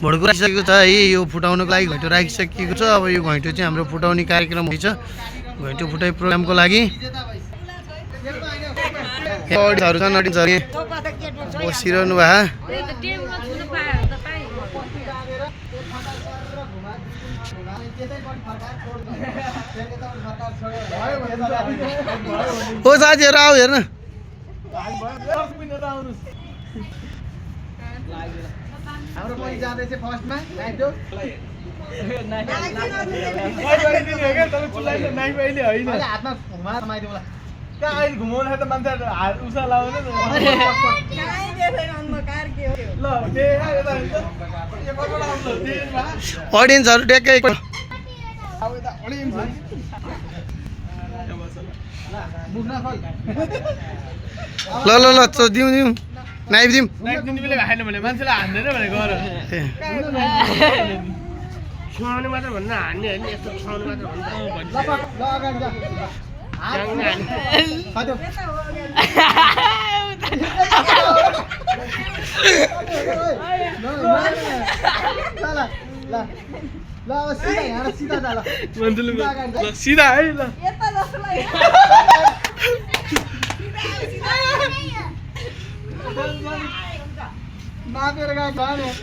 भोडको राखिसकेको छ है। यो फुटाउनको लागि घैँटो राखिसकेको छ। अब यो घैँटो चाहिँ हाम्रो फुटाउने कार्यक्रम हुन्छ। घैँटो फुटाइ प्रोग्रामको लागि बसिरहनु भए हो साथीहरू आऊ हेर्न। हाम्रो पनि जाँदैछ फर्स्टमा नाइटो हातमा घुमा समाइदिउँला कहाँ अहिले घुमाउनु त मान्छे उसा लाउने अडियन्सहरू ट्याक्कै ल ल ल दिउँ दिउँ नाइफ दिउँ दिने बेला खाएन भने मान्छेलाई हान्दैन भने गर छुवाउने मात्र भन्न हान्ने होइन यस्तो छुवाउने मात्र भन्छ सिधा है ल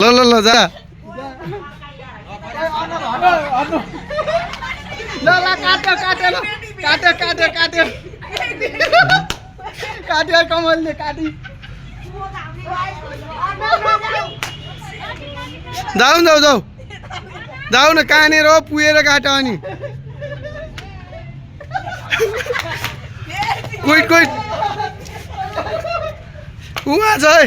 ल ल ल जा ल काट्यो काट्यो काट्यो काट्यो काट्यो काट्यो कमलले काटी जाऊ जाऊ जाऊ जाऊ न कहाँनिर हो पुगेर काट अनि क्विट क्विट उहाँ छ है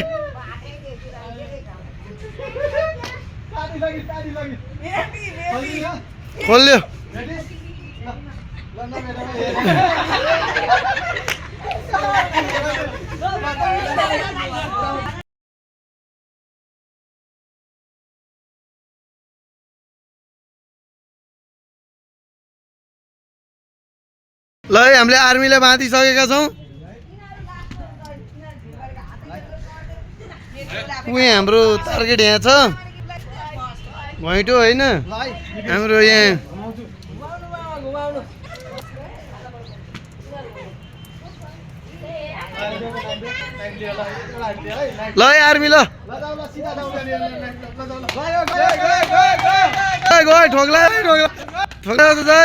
खोल्यो ल हामीले आर्मीलाई बाँधिसकेका छौँ। उही हाम्रो टार्गेट यहाँ छ घैँटो होइन हाम्रो यहाँ ल आर्मी ल गयो ठोक्ला ठोक्ला गयो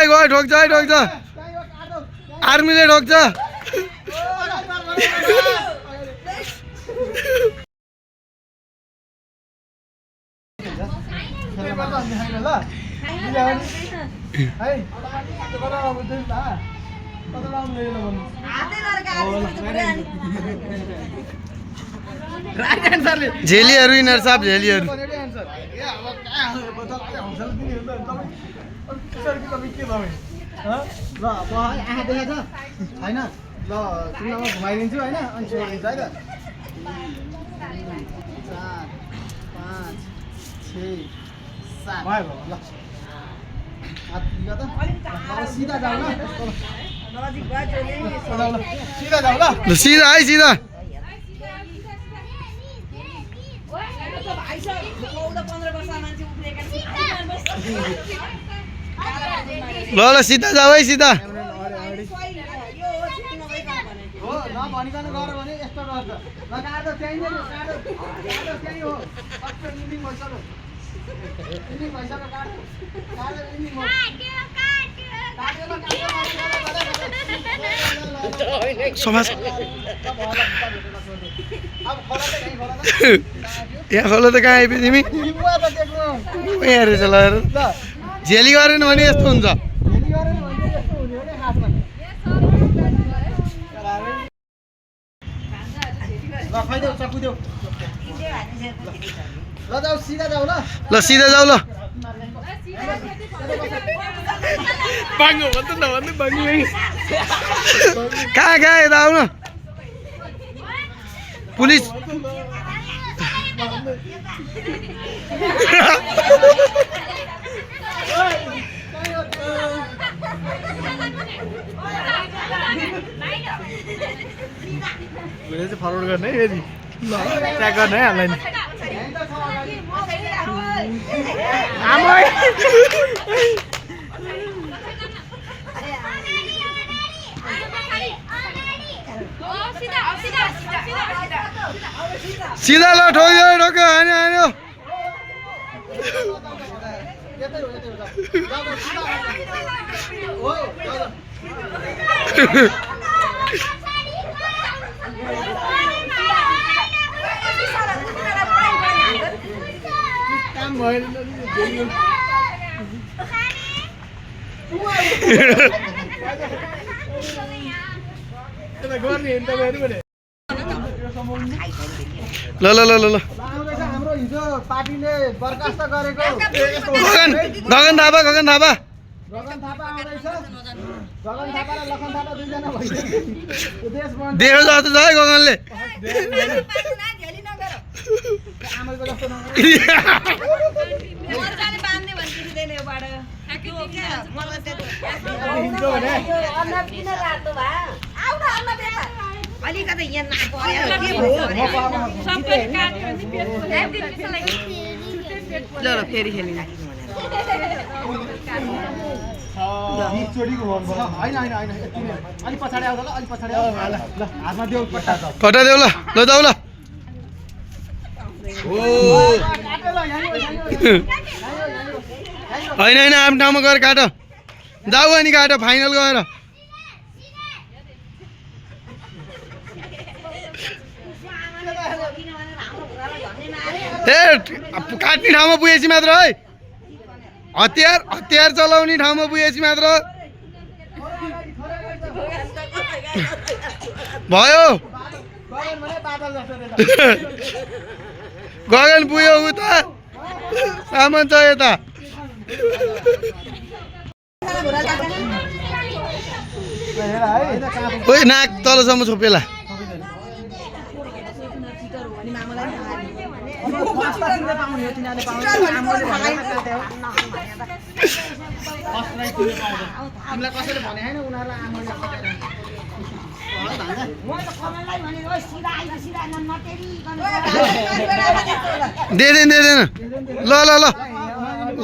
गयो ठोक्छ है ठोक्छ आर्मीले ठोक्छ झेलीहरू यिनीहरू साहब झेलीहरू छैन ल तिमीलाई घुमाइदिन्छु होइन अनि सोधिदिन्छु है त 4 5 6 7 ल सीधा जाऊ ल सीधा जाऊ ल सीधा है सीधा ल ल सीधा जाऊ है सीधा हो नभनिकन गर भने यस्तो गर्छ ल काट्दा त्यहीँ नै काट्दा त्यहीँ हो सबै इन्डिङ भइसक्यो इन्डिङ भइसक्यो काट्दा काट्दा इन्डिङ हो समाज यहाँ खोला त कहाँ आइपुग्यो तिमी यहाँ रहेछ ल झेली गरेन भने यस्तो हुन्छ ल जाऊ सिधा जाऊ ल ल सिधा जाऊ ल बाङ्गो भन्छ नभन्दै बाङ्गो कहाँ कहाँ यता आउन पुलिस चाहिँ फरवर्ड गर्ने है फेरि ल ट्र्याक गर्ने है हामीलाई आमै सिधा ल ठोक्यो ठोक्यो हान्यो हान्यो काम भएन गर्ने हेर्नु तपाईँहरू भने ल ल ल ल ल आउँदैछ हाम्रो हिजो पार्टीले बर्खास्त गरेको गगन थापा गगन थापा आउँदैछ गगन थापा र लखन थापा दुईजना भइसक्यो देश बन्द देख्यो जस्तो छ है गगनले आमाको जस्तो नगर अलिकति यहाँ ल फेरि खेल्नु एकचोटिको भन्नु होइन होइन होइन यति नै अलिक पछाडि आउँछ ल अलिक पछाडि आउँछ ल हातमा देऊ पट्टा छ कटा देऊ ल ल जाऊ ल होइन होइन आफ्नो ठाउँमा गएर काट जाऊ अनि काट फाइनल गएर ए काट्ने ठाउँमा पुगेपछि मात्र है हतियार हतियार चलाउने ठाउँमा पुगेपछि मात्र भयो गगन पुग्यो उता सामान छ यता ओइ नाक तलसम्म छोपेला हामीलाई कसैले भने होइन उनीहरूलाई आमाले दिँदैन दिँदैन ल ल ल ल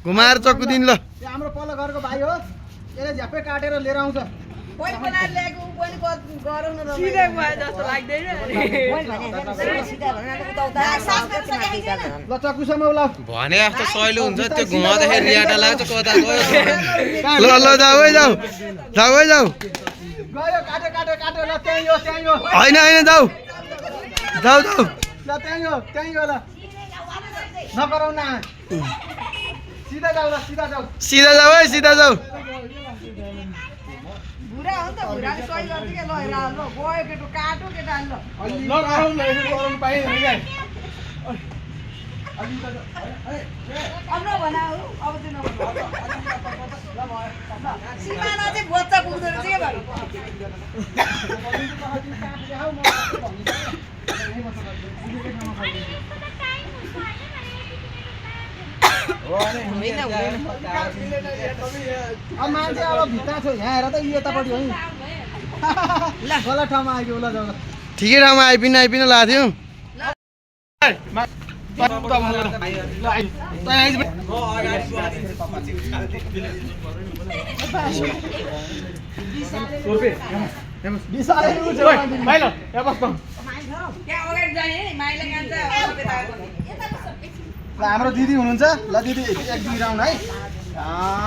घुमाएर चक्कु दिन ल हाम्रो पल्लो घरको भाइ हो यसले झ्याप्पै काटेर लिएर आउँछ ल चक्कुसम्म ल भने जस्तो सहिलो हुन्छ त्यो घुमाउँदाखेरि रियाटा लाग्छ कता गयो ल ल जाऊ है जाऊ जाऊ है जाऊ गयो काट्यो काट्यो काट्यो ल त्यहीँ हो त्यहीँ हो होइन होइन जाऊ जाऊ जाऊ ल त्यहीँ हो ल नगराउ न सिधा जाऊ ल सिधा जाऊ सिधा जाऊ है सिधा जाऊ बुढा हो नि त बुढाले सही गर्छ के ल ल गयो केटो काटो केटा ल गरौँ न यसो गरौँ पाइँदैन क्या अब नभना हो अब चाहिँ नभना सिमाना चाहिँ गोच्चा पुग्दो रहेछ के भयो अब मान्छे अब भित्र छ यहाँ हेर त यतापट्टि है गलत ठाउँमा आइपुग्यो ल जाऊ ल ठिकै ठाउँमा आइपिन आइपिन लाग्थ्यो त्यहाँ अगाडि जाने नि माइला कान्छ ल हाम्रो दिदी हुनुहुन्छ ल दिदी 1-2 राउन्ड है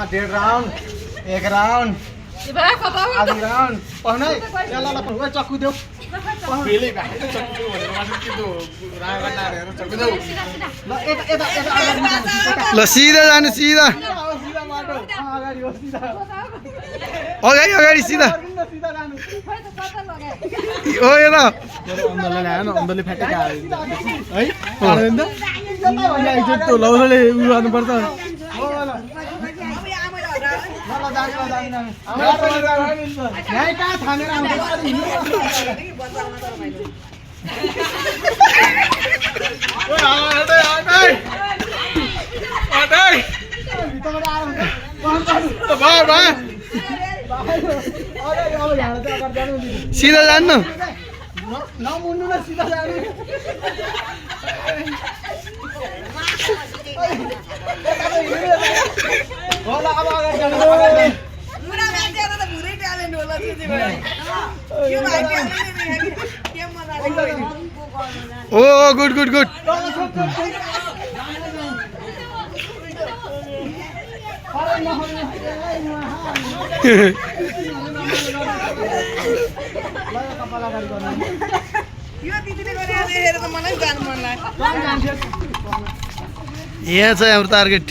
1.5 राउन्ड 1 राउन्ड आधी राउन्ड पढ्नु है ल ल ल चक्कु देऊ ल यता यता यता ल सिधा जानु सिधा अगाडि हो सिधा अगाडि अगाडि सिधा सिधा जानु हो यता अन्दरले ल्याएन अन्दरले फ्याटेका है पार्दैन त त्यो लौरोले उयो गर्नुपर्छ हो ल ल जानु यहाँ कहाँ थामेर आउँछ भित्रबाट आएर भयो भयो सिधा जान्नु नमुन्नु न सिधा जानु होला अब अगाडि जानु बुढा मान्छेहरु त भुरै ट्यालेन्ट होला त्यति बेला यो भाइ ट्यालेन्ट नि के मनाले ओ गुड गुड गुड यो दिदीले गरे हेरेर त मलाई जानु मन लाग्यो यहाँ छ हाम्रो टार्गेट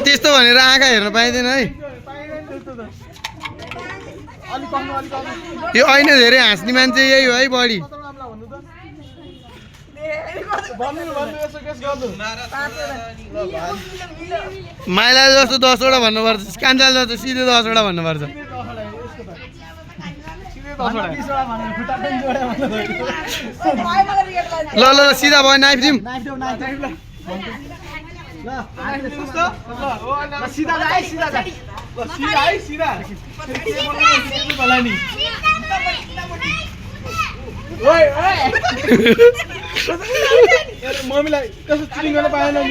त्यस्तो भनेर आँखा हेर्न पाइँदैन है यो ऐना धेरै हाँस्ने मान्छे यही हो है बढी माइला जस्तो 10 वटा भन्नुपर्छ कान्छाल जस्तो सिधै 10 वटा भन्नुपर्छ ल ल सिधा भयो नाइफ दिउँ मम्मीलाई त्यसो चिटिङ गर्न पाएन नि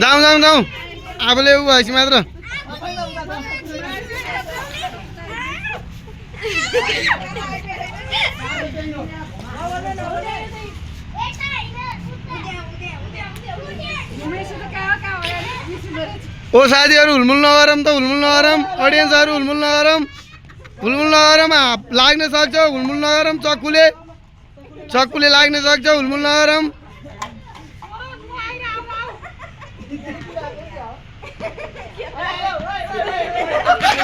जाउँ जाउँ जाउँ आफूले उ भएपछि मात्र ओ साथीहरू हुलमुल नगरौँ त हुलमुल नगरौँ अडियन्सहरू हुलमुल नगरौँ लाग्न सक्छ हुलमुल नगरौँ चक्कुले लाग्न सक्छ हुलमुल नगरौँ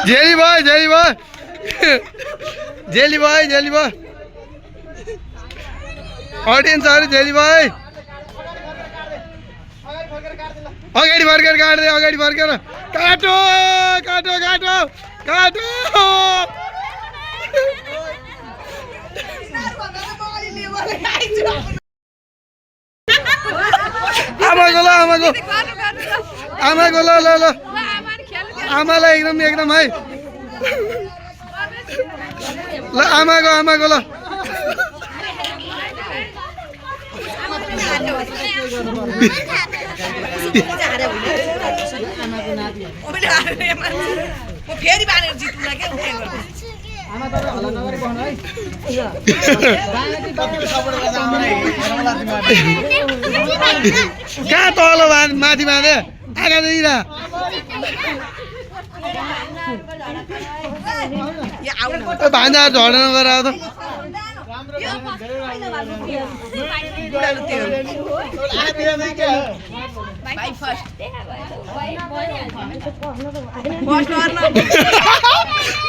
जेली भयो अडियन्सहरू जेली भयो अगाडि फर्केर काट्दै अगाडि फर्केर काटो काटो काटो काटो आमाको ल ल ल आमालाई एकदम है ल आमाको ल फेरि बारेर जित्नुलाई के कहाँ तल माथि बाँधे आगा दिइरा भान्जा झर्न नगर आउँदा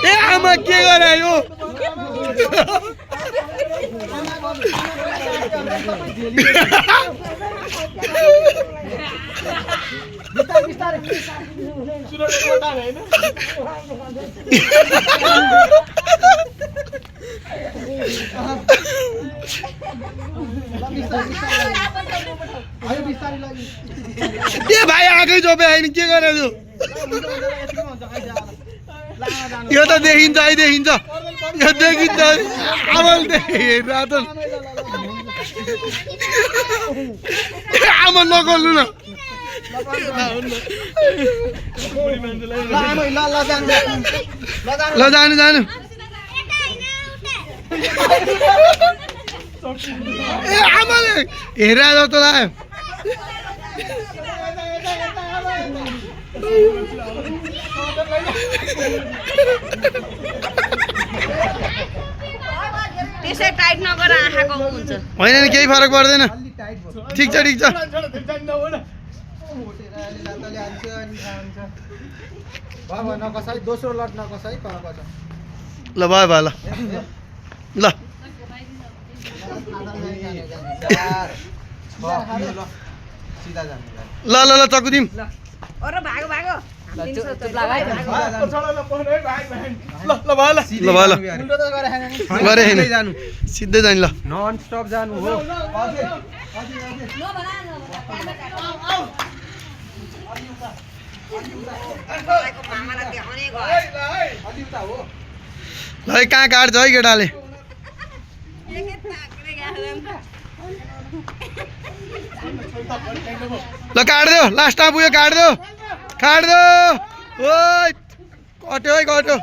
ए आमा के गरायो ए भाइ आगै जोपे होइन के गरेछु यो त देखिन्छ है देखिन्छ यो देखिन्छ आमाल हेर्दा त आमा नगर्नु न ल जानु जानु ए आमाले हेरा जस्तो लाग्यो त्यसै टाइट नगर आँखा कम हुन्छ होइन नि केही फरक पर्दैन ठिक छ नकसाई दोस्रो लट नकसाई ल भयो भयो ल ल ल ल चक्कु दिउँ अरे भागो भागो ल भयो ल गरे होइन सिधै जाने ल नन स्टप जानु हो ल कहाँ काट्छ है केटाले ल काट्दियो लास्टमा पुग्यो काट्दियो ओ कट्यो है कट्यो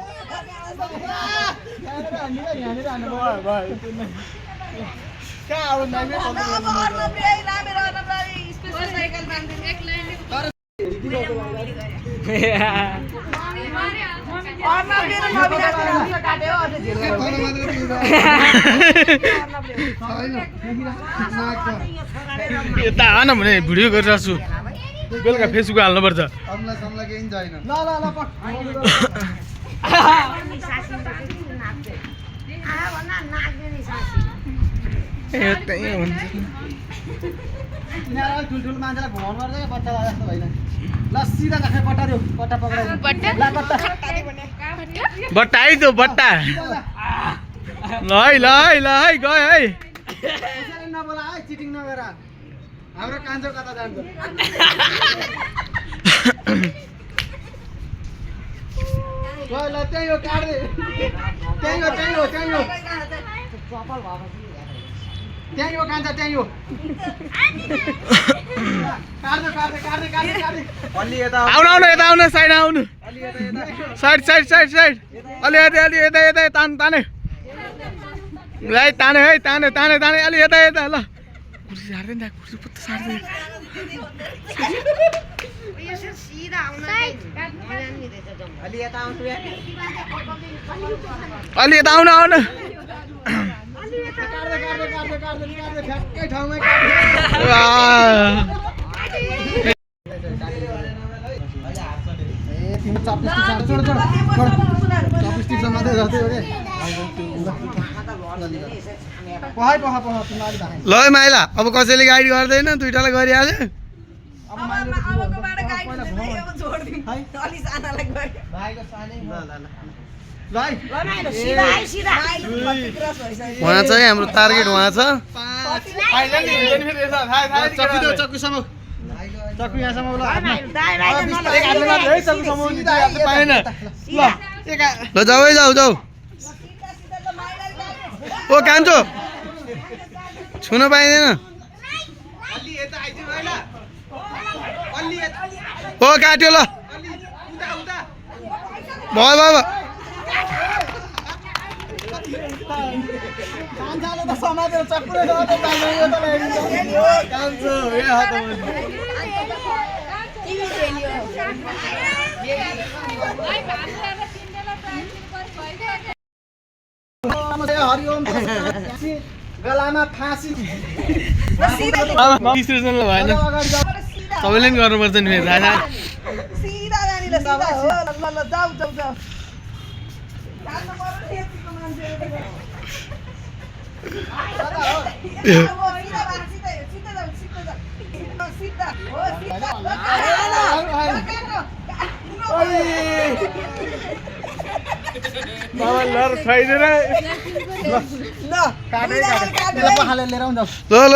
यता आन भने भिडियो गरिरहेको छु बेलुका फेसबुक हाल्नुपर्छ ठुल्ठुलो मान्छेलाई घुमाउनु पर्छ क्या बच्चा जस्तो होइन ल सिधा राखेर बट्टा दियो बट्टा पक्राइदियो बट्टा है त्यो बट्टा ल है गयो है नबोला है चिटिङ नगरेर हाम्रो कान्छो कता जान्छ ल त्यही हो काट्दै त्यही हो कान्छ त्यही हो अलि यता आउनु यता आउनु साइड आउनु साइड अलि यता ताने ताने है ताने अलि यता ल कुर्सी सार्दैन दा कुर्सी पुत्त सार्दैन अलि यता आउनु ठ्याक्कै ठाउँमै ल माइला अब कसैले गाइड गर्दैन दुइटालाई गरिहाल्यो उहाँ चाहिँ हाम्रो टार्गेट उहाँ छ चक्कु यहाँसम्म ल जाऊ है जाऊ ओ कान्छो छुन पाइँदैन ओ काट्यो ल भयो समातेर चक्कुले हरिओम गलामा फाँसी भएन तपाईँले पनि गर्नुपर्छ नि मेरो राजा सीधा जाने ल सीधा हो ल जाऊ जाऊ जानु पर्यो त्यतिको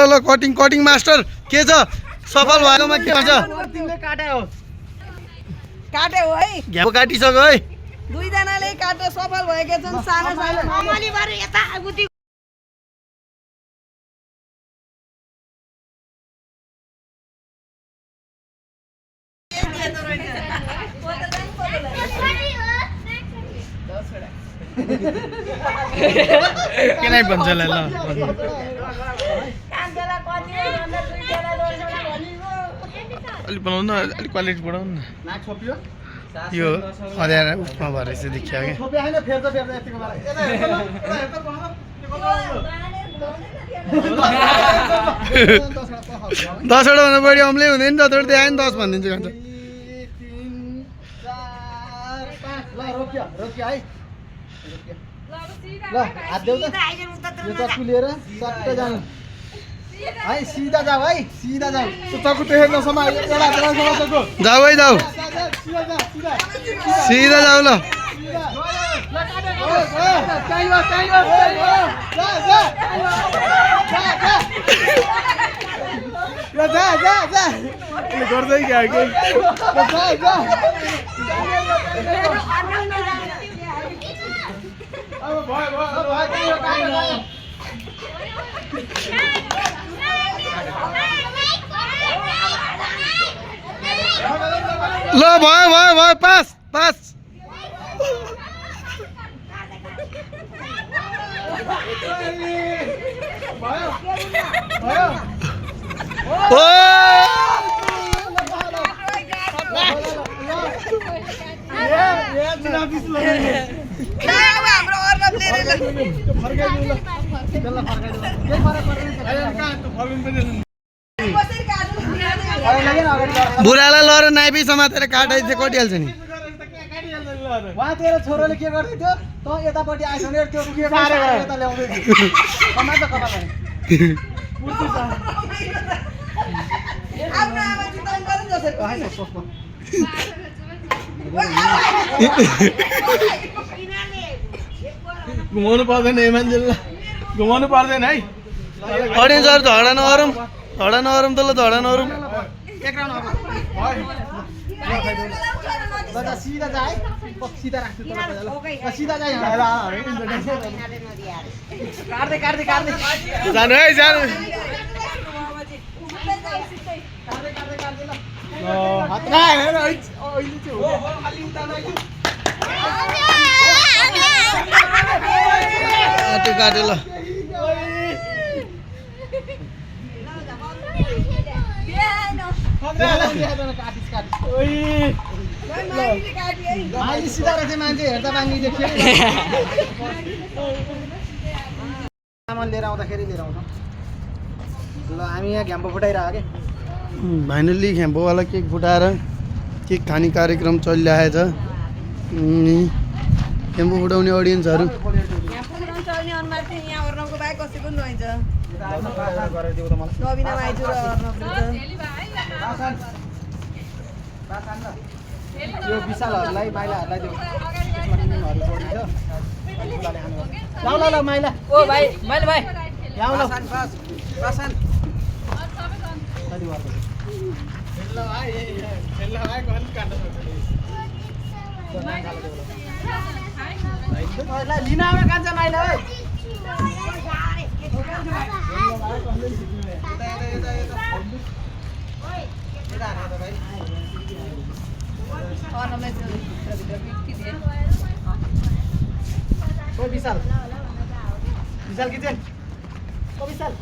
ल कटिङ मास्टर के छ सफल भएकोमा के भन्छ काटे हो है घ्याउ काटिसक्यो है दुईजनाले काट्न सफल भएका छन् सानो के नै भन्छ ल अलिक बनाउनु न अलिक क्वालिटी बढाउनु न यो अँध्यारो उसमा भएर चाहिँ देखियो क्या 10 भन्दा बढी अम्लै हुँदैन नि जत्रो देखायो नि 10 भनिदिन्छु कान्छ ल हात देऊ त यो चक्कु लिएर सट्टै जानु है सिधा जाऊ है सिधा जाऊ त्यो चक्कु त्यसरी नसमा एउटा चक्कु जाऊ है जाऊ सिधा जाऊ ल यसले गर्दै गयो कि ल भयो भयो भयो पास पास ओ हाम्रो अर्नब लिएर ल कसरी काट्नु बुढालाई लएर नाइपी समातेर काटाइ चाहिँ कटिहाल्छ नि उहाँ तेरो छोरोले के गर्दै थियो त यतापट्टि आइस भने त्यो उकेर यता ल्याउँदै थियो कमान्छ कता पनि आफ्नो आमा चिताउनु पर्यो जसरी घुमाउनु पर्दैन है मान्छेलाई घुमाउनु पर्दैन है अडियन्सहरू झगडा नगरौँ त ल झगडा नगरौँ एक राउन्ड अब ल सिधा जा है सिधा राख्छु तपाईलाई ल सिधा जा यहाँ काट्दै काट्दै काट्दै जानु है जानु हात हेर अहिले चाहिँ हो त्यो काट्यो ल माइली सिधा रहेछ मान्छे हेर्दा बाङ्गी देख्यो सामान लिएर आउँदाखेरि लिएर आउँछ ल हामी यहाँ घ्याम्पो फुटाइरहेको के फाइनल्ली खेम्पोवाला केक फुटाएर केक खाने कार्यक्रम चलिरहेछ खेम्पो फुटाउने अडियन्सहरू यहाँ पुग्न चल्ने अनुहार चाहिँ यहाँ अर्नबको बाहेक कसैको पनि रहन्छ नबिना माइजू र अर्नब यो विशालहरूलाई माइलाहरूलाई त्यो ल ल ल माइला ओ भाइ मैले भाइ यहाँ ल लिन आउने कान्छ माइला है अर्नबलाई ओ विशाल विशाल किचन ओ विशाल